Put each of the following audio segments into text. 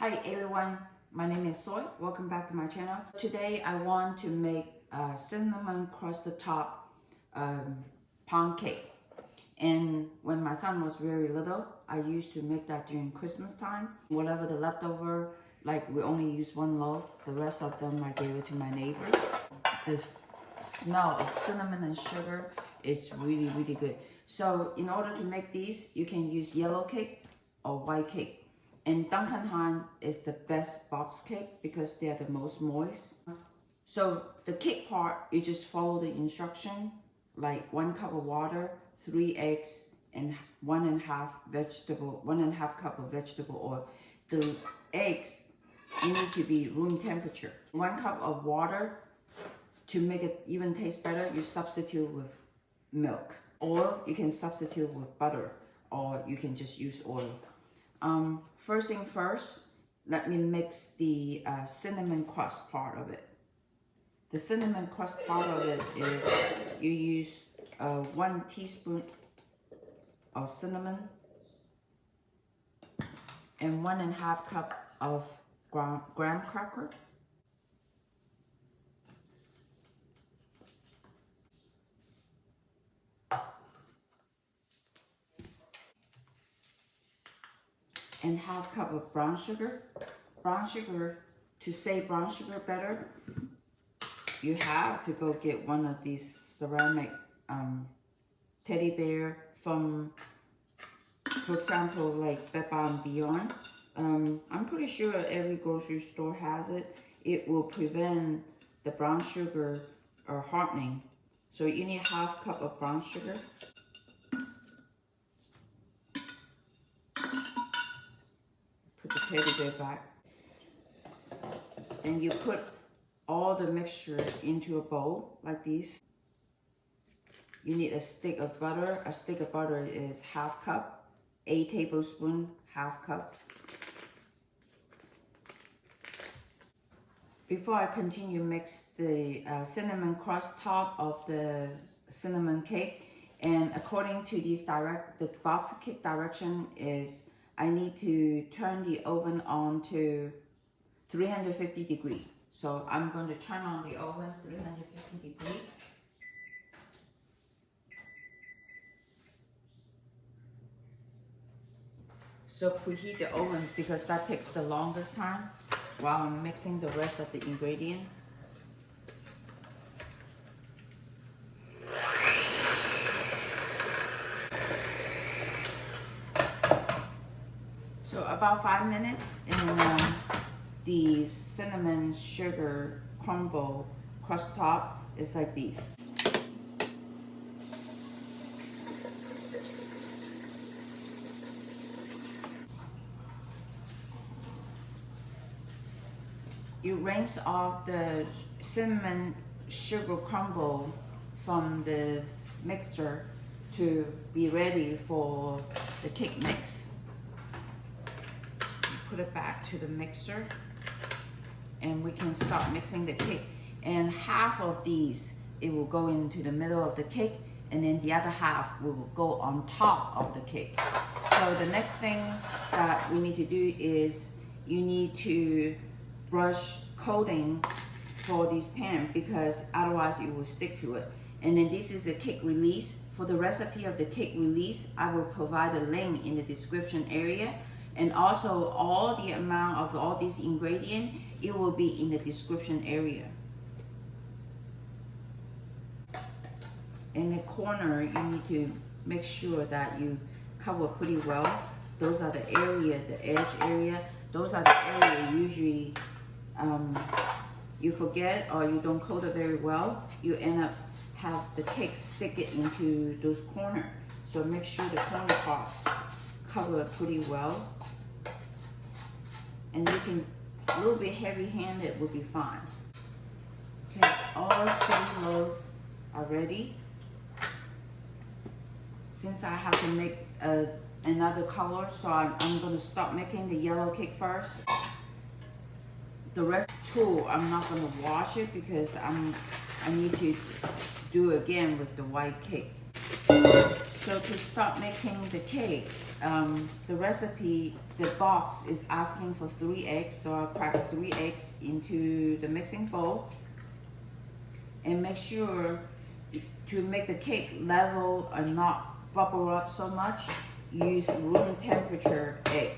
Hi everyone, my name is Soy. Welcome back to my channel. Today I want to make a cinnamon crusted top pound cake. And when my son was very little, I used to make that during Christmas time. Whatever the leftover, like we only use one loaf, the rest of them I gave it to my neighbor. The smell of cinnamon and sugar is really good. So in order to make these, you can use yellow cake or white cake. And Duncan Hines is the best box cake because they are the most moist. So the cake part, you just follow the instruction, like 1 cup of water, 3 eggs, and 1.5 cup of vegetable oil. The eggs, you need to be room temperature. 1 cup of water, to make it even taste better, you substitute with milk. Or you can substitute with butter, or you can just use oil. First thing first, let me mix the cinnamon crust part of it. The cinnamon crust part of it is you use 1 teaspoon of cinnamon and 1.5 cup of graham cracker. And 1/2 cup of brown sugar. Brown sugar, to say brown sugar better, you have to go get one of these ceramic teddy bear from, for example, like Bed Bath & Beyond. I'm pretty sure every grocery store has it. It will prevent the brown sugar hardening. So you need 1/2 cup of brown sugar. Put the teddy bear back. And you put all the mixture into a bowl like this. You need a stick of butter. A stick of butter is 1/2 cup. 8 tablespoons, 1/2 cup. Before I continue, mix the cinnamon crust top of the cinnamon cake. And according to the box cake direction is I need to turn the oven on to 350 degrees. So I'm going to turn on the oven 350 degrees. So preheat the oven because that takes the longest time while I'm mixing the rest of the ingredient. So about 5 minutes, and the cinnamon sugar crumble crust top is like this. You rinse off the cinnamon sugar crumble from the mixer to be ready for the cake mix. Put it back to the mixer and we can start mixing the cake. And half of these, it will go into the middle of the cake, and then the other half will go on top of the cake. So the next thing that we need to do is you need to brush coating for this pan because otherwise it will stick to it. And then this is a cake release. For the recipe of the cake release, I will provide a link in the description area. And also all the amount of all these ingredients, it will be in the description area. In the corner, you need to make sure that you cover pretty well. Those are the area, the edge area. Those are the area usually you forget or you don't coat it very well. You end up have the cake stick it into those corners. So make sure the corner part cover it pretty well. And you can, a little bit heavy-handed would be fine. Okay, all 3 loaves are ready. Since I have to make another color, so I'm going to start making the yellow cake first. The rest two, I'm not going to wash it because I need to do again with the white cake. So to start making the cake, the recipe, the box is asking for 3 eggs. So I'll crack 3 eggs into the mixing bowl. And make sure to make the cake level and not bubble up so much, use room temperature egg.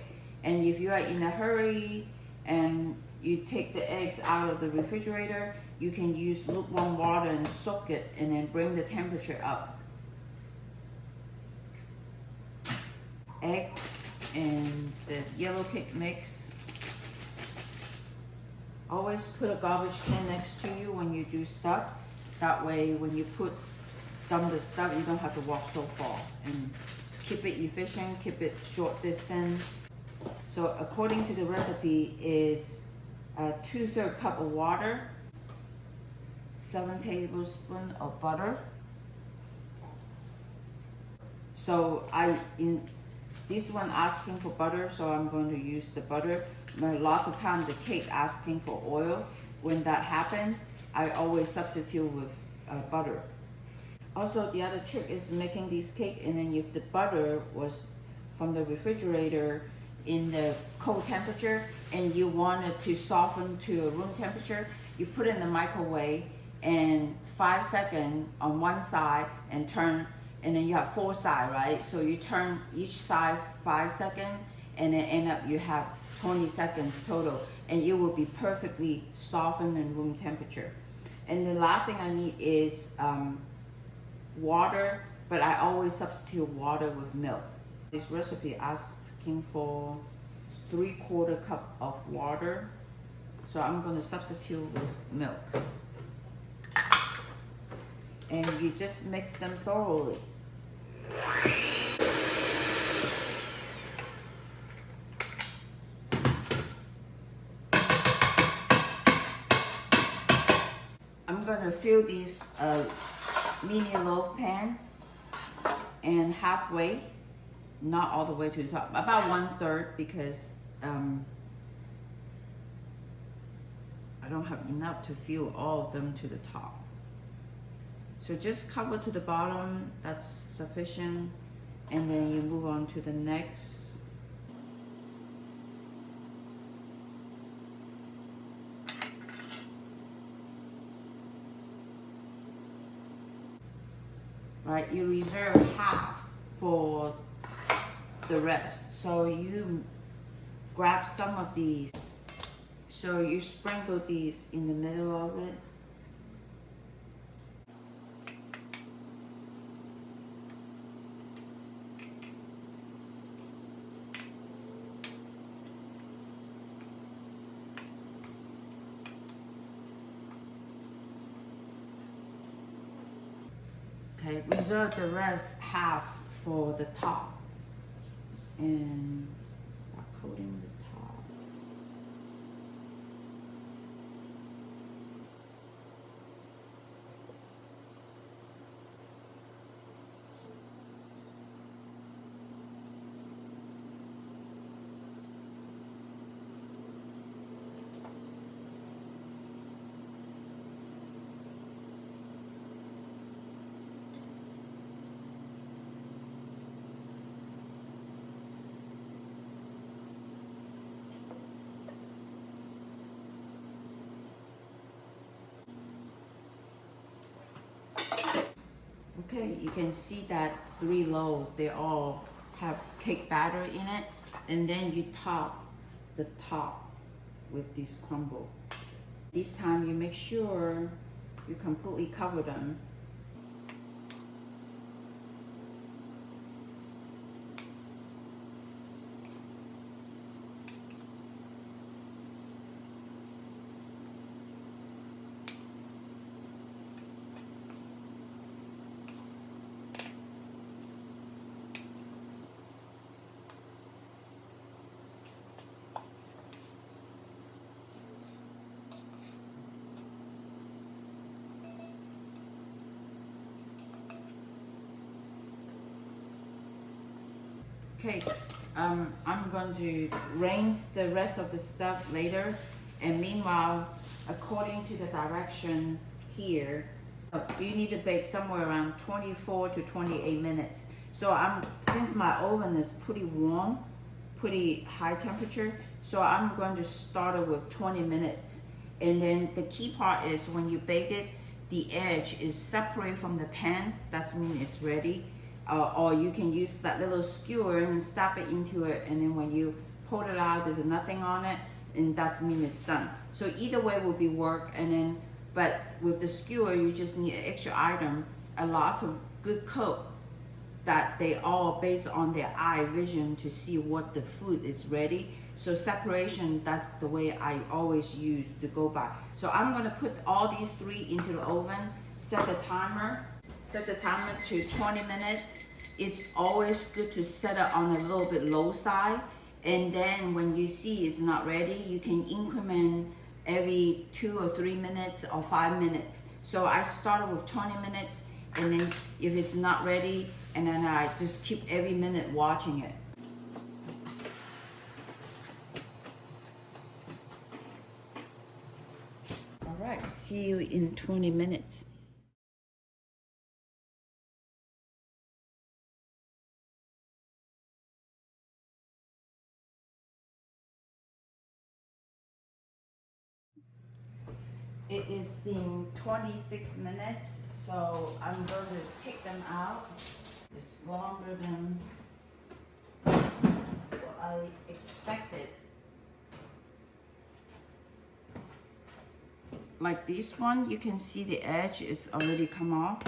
And if you are in a hurry and you take the eggs out of the refrigerator, you can use lukewarm water and soak it and then bring the temperature up. Egg and the yellow cake mix. Always put a garbage can next to you when you do stuff. That way when you dump the stuff, you don't have to walk so far. And keep it efficient, keep it short distance. So according to the recipe is a 2/3 cup of water, 7 tablespoons of butter. So this one asking for butter, so I'm going to use the butter. But lots of times the cake asking for oil. When that happens, I always substitute with butter. Also, the other trick is making this cake, and then if the butter was from the refrigerator in the cold temperature and you want it to soften to a room temperature, you put it in the microwave and 5 seconds on one side and turn, and then you have 4 sides, right? So you turn each side 5 seconds and then end up you have 20 seconds total, and it will be perfectly softened in room temperature. And the last thing I need is water, but I always substitute water with milk. This recipe asking for 3/4 cup of water, so I'm going to substitute with milk. And you just mix them thoroughly. I'm going to fill this mini loaf pan and halfway, not all the way to the top, about 1/3, because I don't have enough to fill all of them to the top. So just cover to the bottom, that's sufficient, and then you move on to the next. Right, you reserve half for the rest. So you grab some of these. So you sprinkle these in the middle of it. Okay, reserve the rest half for the top. And start coating the top. Okay, you can see that 3 loaves, they all have cake batter in it, and then you top the top with this crumble. This time you make sure you completely cover them. Okay, I'm going to rinse the rest of the stuff later, and meanwhile, according to the direction here, you need to bake somewhere around 24 to 28 minutes. So since my oven is pretty warm, pretty high temperature, so I'm going to start it with 20 minutes. And then the key part is when you bake it, the edge is separate from the pan. That means it's ready. Or you can use that little skewer and stab it into it, and then when you pull it out, there's nothing on it, and that means it's done. So either way will be work. And then, but with the skewer, you just need an extra item, a lot of good cook that they all based on their eye vision to see what the food is ready. So separation, that's the way I always use to go by. So I'm gonna put all these three into the oven, set the timer to 20 minutes. It's always good to set it on a little bit low side. And then when you see it's not ready, you can increment every 2 or 3 minutes or 5 minutes. So I started with 20 minutes, and then if it's not ready, and then I just keep every minute watching it. All right, see you in 20 minutes. It is been 26 minutes, so I'm going to take them out. It's longer than what I expected. Like this one, you can see the edge is already come off.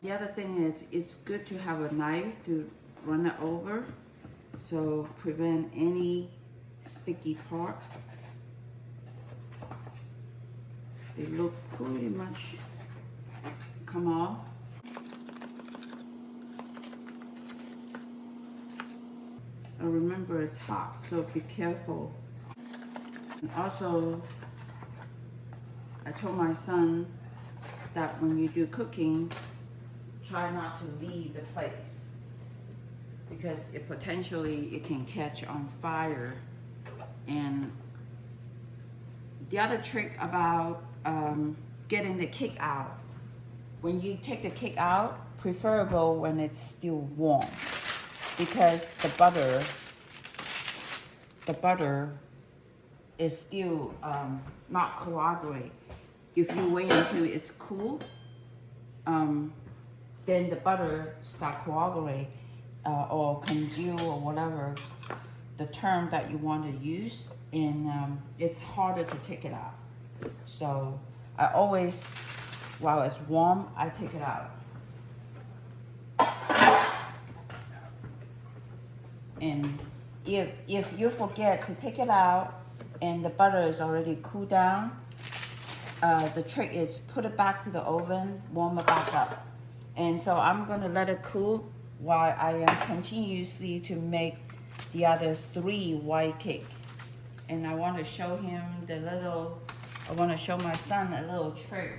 The other thing is, it's good to have a knife to run it over, so prevent any sticky part. They look pretty much come off. And remember, it's hot, so be careful. And also, I told my son that when you do cooking, try not to leave the place, because it can catch on fire. And the other trick about getting the cake out, when you take the cake out, preferable when it's still warm, because the butter is still not coagulate. If you wait until it's cool, then the butter start coagulate or congeal or whatever the term that you want to use, and it's harder to take it out. So I always, while it's warm, I take it out. And if you forget to take it out and the butter is already cooled down, the trick is put it back to the oven, warm it back up. And so I'm gonna let it cool while I am continuously to make the other 3 white cake. And I want to show him I want to show my son a little trick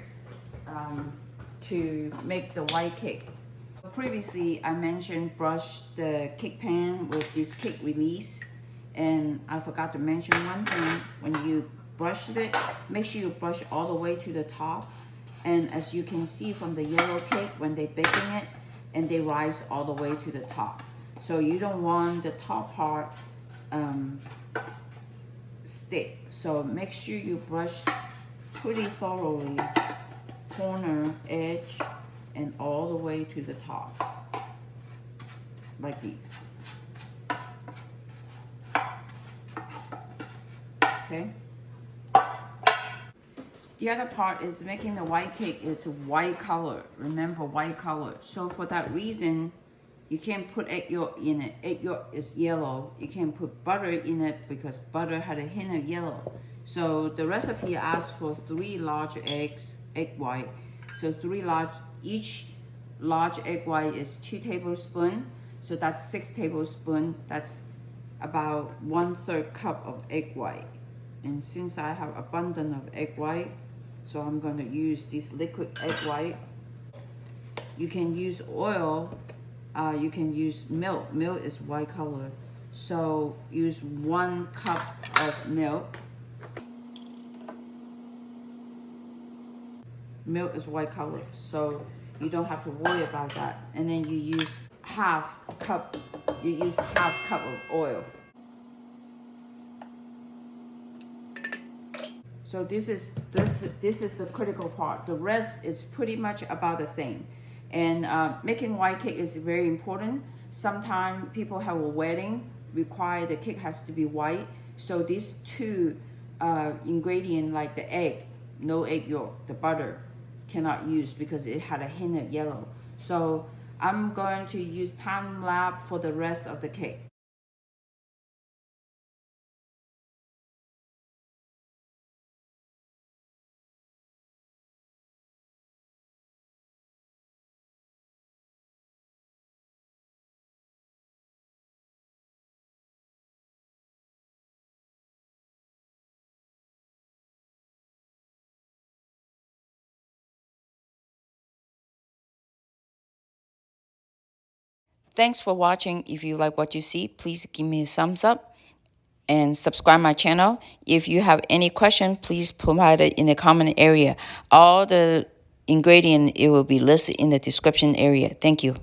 to make the white cake. Previously, I mentioned brush the cake pan with this cake release, and I forgot to mention one thing. When you brush it, make sure you brush all the way to the top. And as you can see from the yellow cake, when they're baking it, and they rise all the way to the top. So you don't want the top part stick. So make sure you brush pretty thoroughly, corner, edge, and all the way to the top, like these. Okay. The other part is making the white cake. It's white color. Remember, white color. So for that reason, you can't put egg yolk in it. Egg yolk is yellow. You can't put butter in it because butter had a hint of yellow. So the recipe asks for 3 large eggs, egg white. So each large egg white is 2 tablespoons. So that's 6 tablespoons. That's about 1/3 cup of egg white. And since I have abundance of egg white, So I'm going to use this liquid egg white. You can use oil. You can use milk. Milk is white color. So use 1 cup of milk. Milk is white color, so you don't have to worry about that. And then you use half cup of oil. So this is the critical part. The rest is pretty much about the same. And making white cake is very important. Sometimes people have a wedding, require the cake has to be white. So these two ingredients, like the egg, no egg yolk, the butter, cannot use because it had a hint of yellow. So I'm going to use time lapse for the rest of the cake. Thanks for watching. If you like what you see, please give me a thumbs up and subscribe my channel. If you have any question, please provide it in the comment area. All the ingredient, it will be listed in the description area. Thank you.